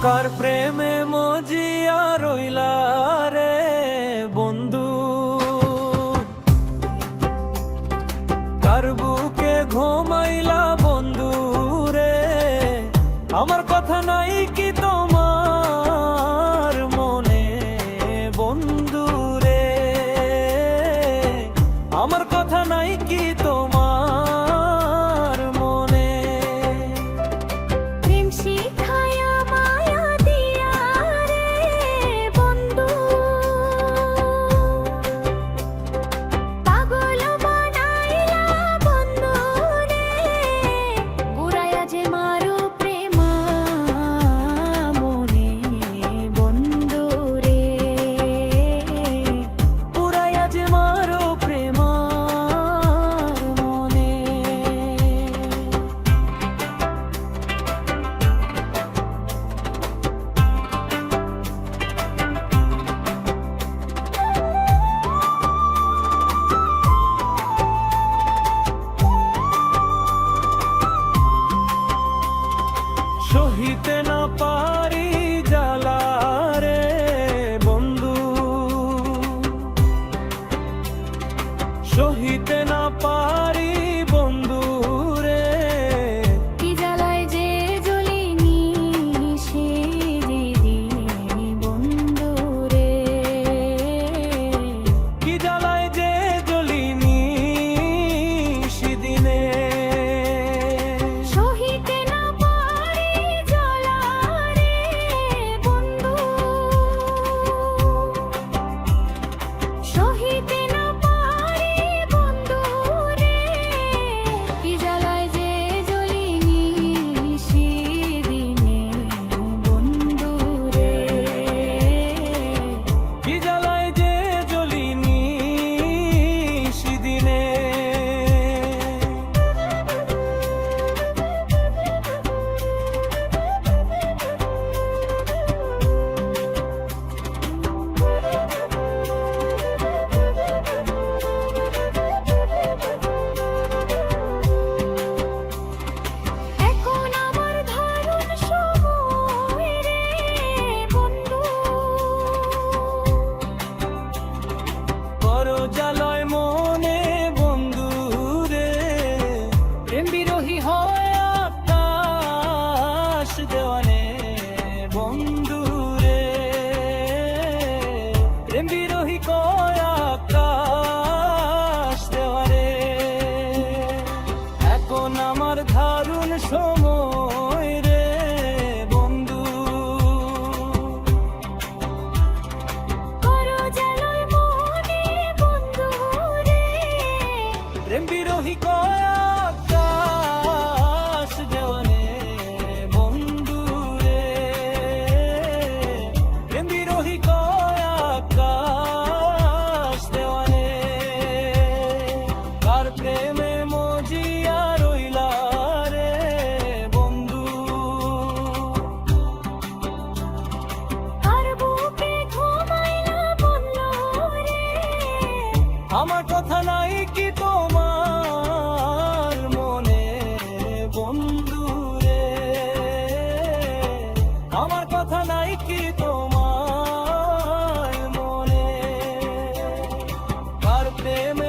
কার প্রেমে মজিয়া রইলা রে বন্ধু, কার বুকে ঘুমাইলা বন্ধু রে। আমার কথা নাই কি তোমার মনে বন্ধু রে, আমার কথা নাই কি তোমার মনে। প্রেম শিখায়া মায়া দিয়া রে বন্ধু, পাগল বানাইলা বন্ধু রে। বুড়াইয়া যে মারো প্রেম মনে বন্ধু রে, পুরাইয়া যে মারো প্রেম মনে। সহিতে না পারি জ্বালা রে বন্ধু, সহিতে না পারি বন্ধু রে। কি জ্বালায় যে জ্বলিনি সেদিন বন্ধু রে, কি জ্বালায় যে জ্বলিনি সেদিনে। সহিতে না পারি জ্বালা রে বন্ধু, সহিতে না পারি বন্ধু রে। কি জ্বালায় যে জ্বলিনি সেদিনে বন্ধু রে, কি জ্বালায় যে জ্বলিনি সেদিনে। এখন আমার দারুণ সময় রে বন্ধু, বড় জ্বালয় মনে বন্ধু রে। প্রেম বিরোহী হয় আকাশ দেওয়ানে বন্ধু রে, প্রেম বিরোহী কয় আকাশ দেওয়ারে। এখন আমার দারুণ সময় রে বন্ধু, করো জ্বালায় মনে বন্ধু রে। প্রেম বিরোহী কয় আকাশ দেওয়ানে বন্ধু রে, প্রেম বিরোহী কয় আকাশ দেওয়ানে। কার প্রেমে মজিয়া রইলা রে বন্ধু, আর বুকে ঘুমাইলা বন্ধু রে। আমার কথা নাই কি তোমার মনে বন্ধু রে, আমার কথা নাই কি তোমার মনে। কার প্রেমে